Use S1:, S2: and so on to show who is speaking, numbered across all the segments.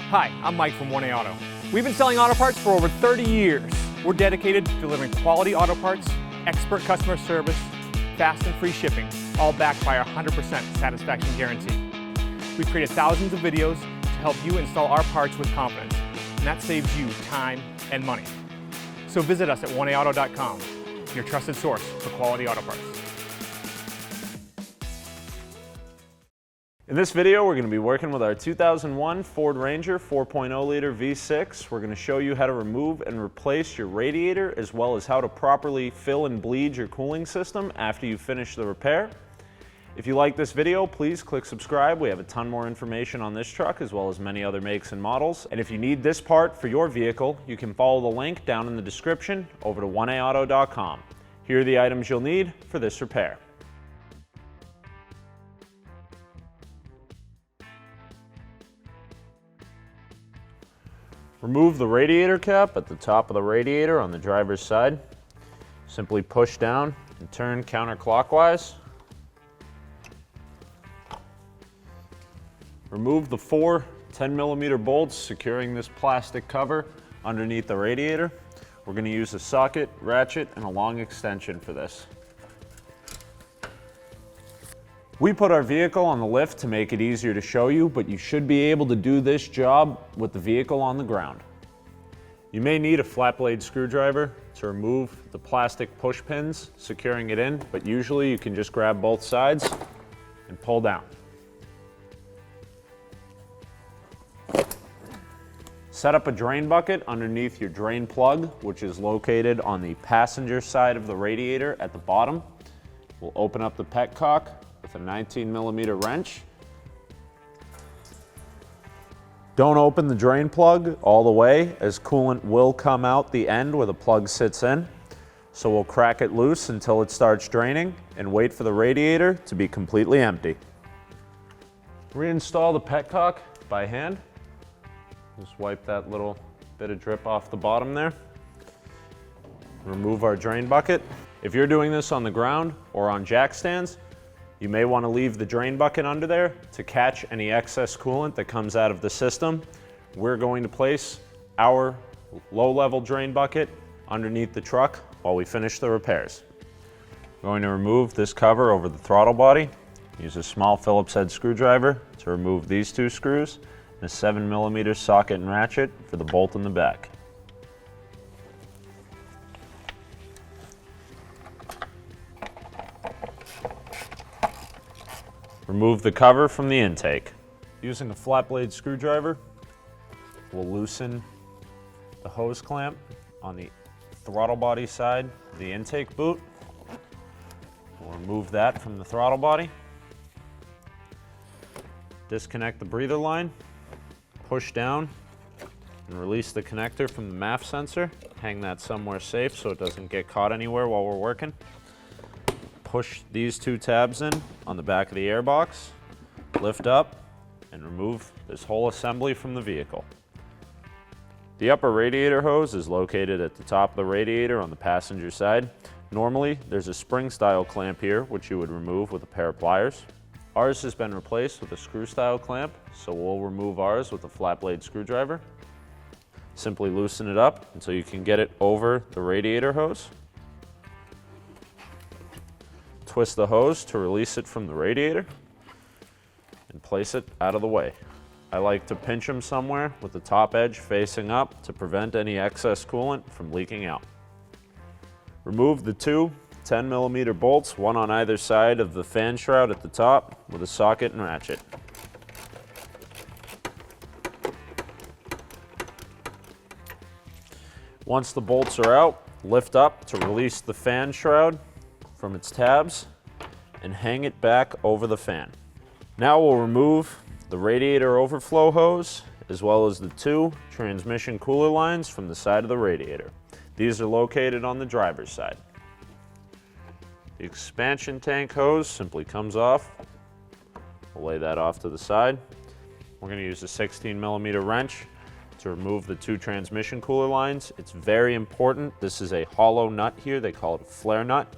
S1: Hi, I'm Mike from 1A Auto. We've been selling auto parts for over 30 years. We're dedicated to delivering quality auto parts, expert customer service, fast and free shipping, all backed by our 100% satisfaction guarantee. We've created thousands of videos to help you install our parts with confidence, and that saves you time and money. So visit us at 1aauto.com, your trusted source for quality auto parts.
S2: In this video, we're going to be working with our 2001 Ford Ranger 4.0 liter V6. We're going to show you how to remove and replace your radiator, as well as how to properly fill and bleed your cooling system after you finish the repair. If you like this video, please click subscribe. We have a ton more information on this truck, as well as many other makes and models. And if you need this part for your vehicle, you can follow the link down in the description over to 1aauto.com. Here are the items you'll need for this repair. Remove the radiator cap at the top of the radiator on the driver's side. Simply push down and turn counterclockwise. Remove the four 10mm bolts securing this plastic cover underneath the radiator. We're going to use a socket, ratchet, and a long extension for this. We put our vehicle on the lift to make it easier to show you, but you should be able to do this job with the vehicle on the ground. You may need a flat blade screwdriver to remove the plastic push pins securing it in, but usually you can just grab both sides and pull down. Set up a drain bucket underneath your drain plug, which is located on the passenger side of the radiator at the bottom. We'll open up the petcock with a 19mm wrench. Don't open the drain plug all the way, as coolant will come out the end where the plug sits in. So we'll crack it loose until it starts draining and wait for the radiator to be completely empty. Reinstall the petcock by hand. Just wipe that little bit of drip off the bottom there. Remove our drain bucket. If you're doing this on the ground or on jack stands, you may want to leave the drain bucket under there to catch any excess coolant that comes out of the system. We're going to place our low-level drain bucket underneath the truck while we finish the repairs. We're going to remove this cover over the throttle body. Use a small Phillips head screwdriver to remove these two screws, and a 7mm socket and ratchet for the bolt in the back. Remove the cover from the intake. Using a flat blade screwdriver, we'll loosen the hose clamp on the throttle body side of the intake boot. We'll remove that from the throttle body. Disconnect the breather line, push down, and release the connector from the MAF sensor. Hang that somewhere safe so it doesn't get caught anywhere while we're working. Push these two tabs in on the back of the airbox, lift up, and remove this whole assembly from the vehicle. The upper radiator hose is located at the top of the radiator on the passenger side. Normally, there's a spring-style clamp here, which you would remove with a pair of pliers. Ours has been replaced with a screw-style clamp, so we'll remove ours with a flat blade screwdriver. Simply loosen it up until you can get it over the radiator hose. Twist the hose to release it from the radiator and place it out of the way. I like to pinch them somewhere with the top edge facing up to prevent any excess coolant from leaking out. Remove the two 10mm bolts, one on either side of the fan shroud at the top, with a socket and ratchet. Once the bolts are out, lift up to release the fan shroud from its tabs and hang it back over the fan. Now we'll remove the radiator overflow hose, as well as the two transmission cooler lines from the side of the radiator. These are located on the driver's side. The expansion tank hose simply comes off. We'll lay that off to the side. We're going to use a 16mm wrench to remove the two transmission cooler lines. It's very important. This is a hollow nut here. They call it a flare nut.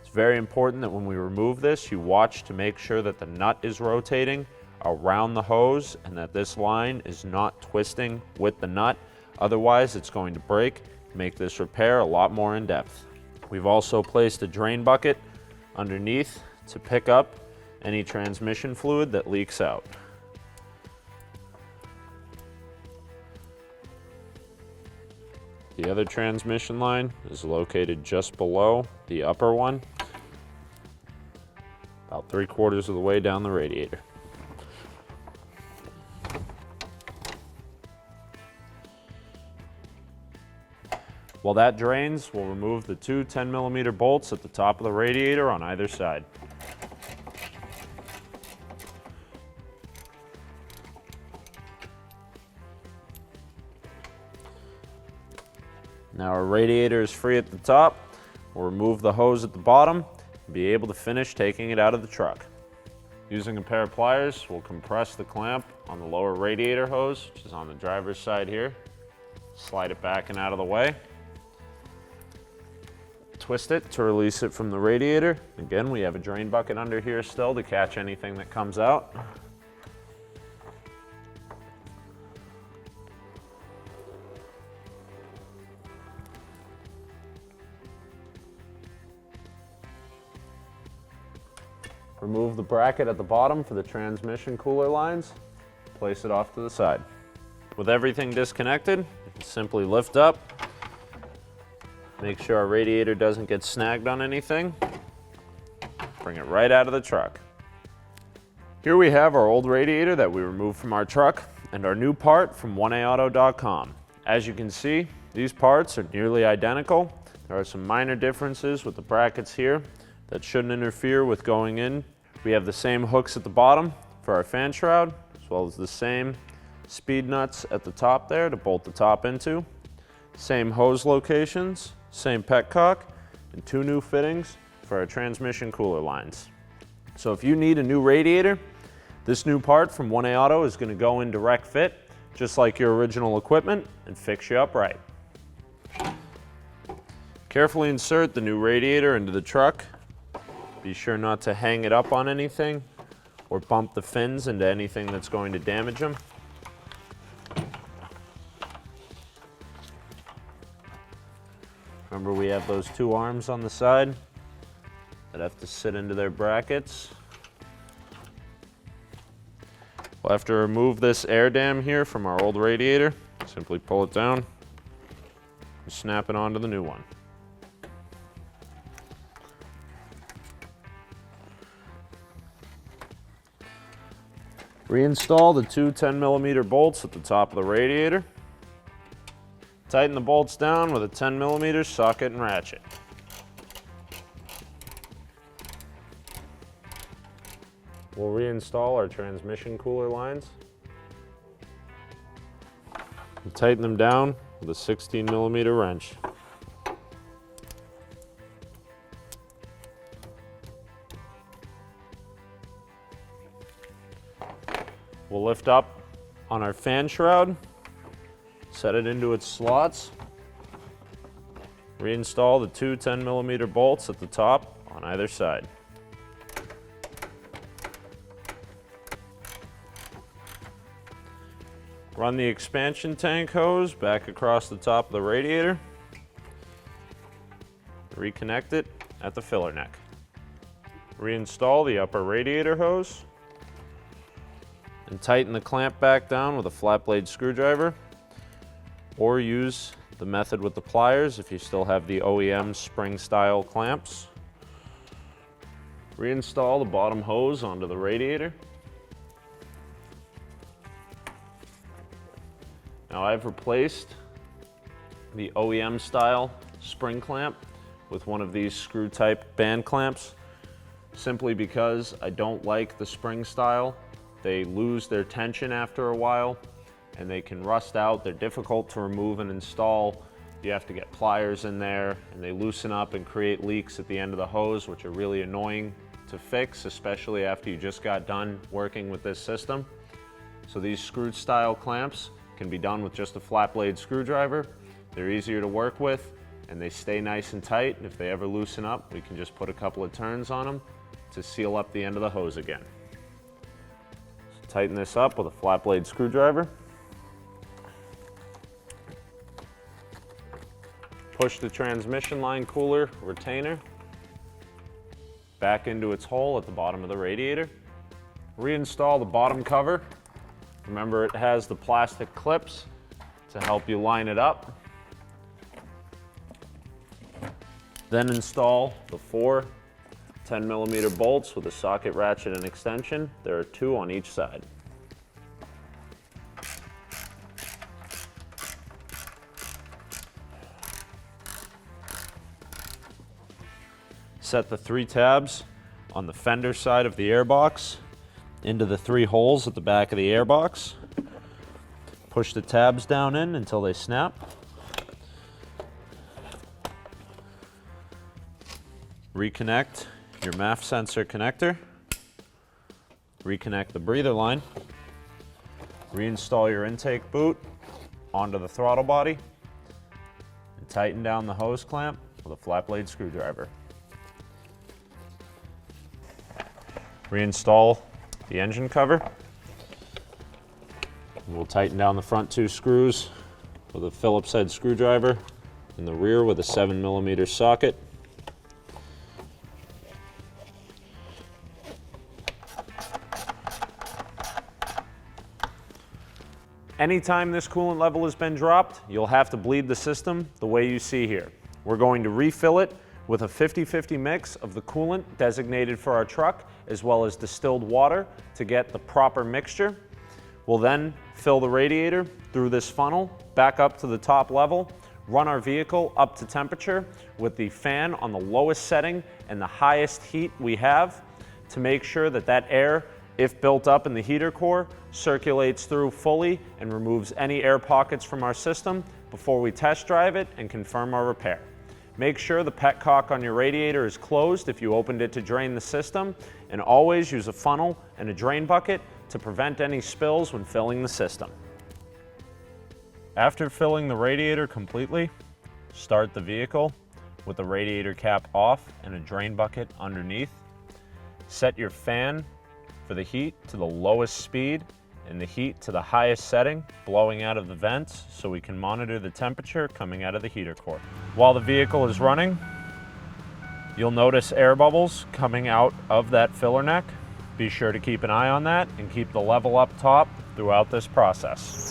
S2: It's very important that when we remove this, you watch to make sure that the nut is rotating around the hose and that this line is not twisting with the nut. Otherwise, it's going to break, make this repair a lot more in depth. We've also placed a drain bucket underneath to pick up any transmission fluid that leaks out. The other transmission line is located just below the upper one, about 3/4 of the way down the radiator. While that drains, we'll remove the two 10mm bolts at the top of the radiator on either side. Now our radiator is free at the top. We'll remove the hose at the bottom and be able to finish taking it out of the truck. Using a pair of pliers, we'll compress the clamp on the lower radiator hose, which is on the driver's side here. Slide it back and out of the way. Twist it to release it from the radiator. Again, we have a drain bucket under here still to catch anything that comes out. Remove the bracket at the bottom for the transmission cooler lines. Place it off to the side. With everything disconnected, simply lift up. Make sure our radiator doesn't get snagged on anything. Bring it right out of the truck. Here we have our old radiator that we removed from our truck and our new part from 1AAuto.com. As you can see, these parts are nearly identical. There are some minor differences with the brackets here that shouldn't interfere with going in. We have the same hooks at the bottom for our fan shroud, as well as the same speed nuts at the top there to bolt the top into. Same hose locations, same petcock, and two new fittings for our transmission cooler lines. So if you need a new radiator, this new part from 1A Auto is going to go in direct fit, just like your original equipment, and fix you up right. Carefully insert the new radiator into the truck. Be sure not to hang it up on anything or bump the fins into anything that's going to damage them. Remember, we have those two arms on the side that have to sit into their brackets. We'll have to remove this air dam here from our old radiator. Simply pull it down and snap it onto the new one. Reinstall the two 10mm bolts at the top of the radiator. Tighten the bolts down with a 10mm socket and ratchet. We'll reinstall our transmission cooler lines. And tighten them down with a 16mm wrench. We'll lift up on our fan shroud, set it into its slots, reinstall the two 10mm bolts at the top on either side. Run the expansion tank hose back across the top of the radiator. Reconnect it at the filler neck. Reinstall the upper radiator hose and tighten the clamp back down with a flat blade screwdriver, or use the method with the pliers if you still have the OEM spring style clamps. Reinstall the bottom hose onto the radiator. Now I've replaced the OEM style spring clamp with one of these screw type band clamps, simply because I don't like the spring style. They lose their tension after a while and they can rust out. They're difficult to remove and install. You have to get pliers in there and they loosen up and create leaks at the end of the hose, which are really annoying to fix, especially after you just got done working with this system. So these screw style clamps can be done with just a flat blade screwdriver. They're easier to work with and they stay nice and tight. If they ever loosen up, we can just put a couple of turns on them to seal up the end of the hose again. Tighten this up with a flat blade screwdriver. Push the transmission line cooler retainer back into its hole at the bottom of the radiator. Reinstall the bottom cover. Remember, it has the plastic clips to help you line it up. Then install the 4 10mm bolts with a socket, ratchet, and extension. There are 2 on each side. Set the 3 tabs on the fender side of the airbox into the 3 holes at the back of the airbox. Push the tabs down in until they snap. Reconnect your MAF sensor connector. Reconnect the breather line. Reinstall your intake boot onto the throttle body. And tighten down the hose clamp with a flat blade screwdriver. Reinstall the engine cover. We'll tighten down the front 2 screws with a Phillips head screwdriver and the rear with a 7mm socket. Anytime this coolant level has been dropped, you'll have to bleed the system the way you see here. We're going to refill it with a 50-50 mix of the coolant designated for our truck, as well as distilled water to get the proper mixture. We'll then fill the radiator through this funnel back up to the top level, run our vehicle up to temperature with the fan on the lowest setting and the highest heat we have to make sure that that air, if built up in the heater core, circulates through fully and removes any air pockets from our system before we test drive it and confirm our repair. Make sure the petcock on your radiator is closed if you opened it to drain the system, and always use a funnel and a drain bucket to prevent any spills when filling the system. After filling the radiator completely, start the vehicle with the radiator cap off and a drain bucket underneath. Set your fan for the heat to the lowest speed and the heat to the highest setting, blowing out of the vents so we can monitor the temperature coming out of the heater core. While the vehicle is running, you'll notice air bubbles coming out of that filler neck. Be sure to keep an eye on that and keep the level up top throughout this process.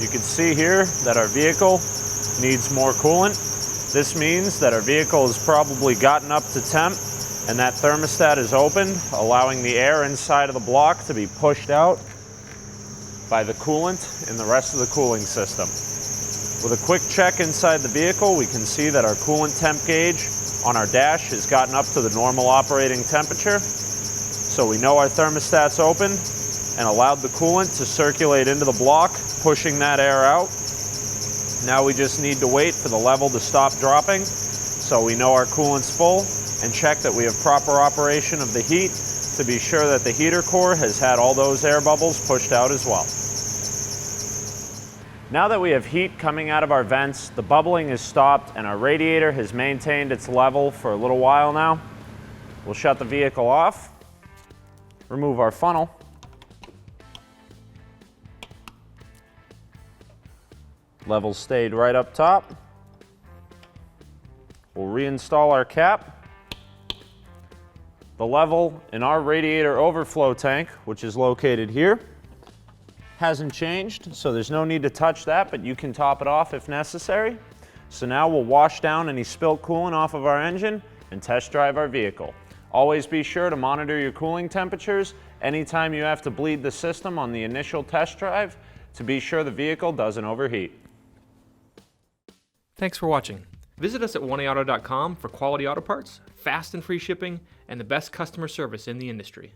S2: You can see here that our vehicle needs more coolant. This means that our vehicle has probably gotten up to temp and that thermostat is opened, allowing the air inside of the block to be pushed out by the coolant and the rest of the cooling system. With a quick check inside the vehicle, we can see that our coolant temp gauge on our dash has gotten up to the normal operating temperature. So we know our thermostat's open and allowed the coolant to circulate into the block, pushing that air out. Now we just need to wait for the level to stop dropping so we know our coolant's full, and check that we have proper operation of the heat to be sure that the heater core has had all those air bubbles pushed out as well. Now that we have heat coming out of our vents, the bubbling is stopped and our radiator has maintained its level for a little while now. We'll shut the vehicle off, remove our funnel, level stayed right up top. We'll reinstall our cap. The level in our radiator overflow tank, which is located here, hasn't changed, so there's no need to touch that, but you can top it off if necessary. So now we'll wash down any spilt coolant off of our engine and test drive our vehicle. Always be sure to monitor your cooling temperatures anytime you have to bleed the system on the initial test drive to be sure the vehicle doesn't overheat.
S1: Thanks for watching. Visit us at oneauto.com for quality auto parts, fast and free shipping, and the best customer service in the industry.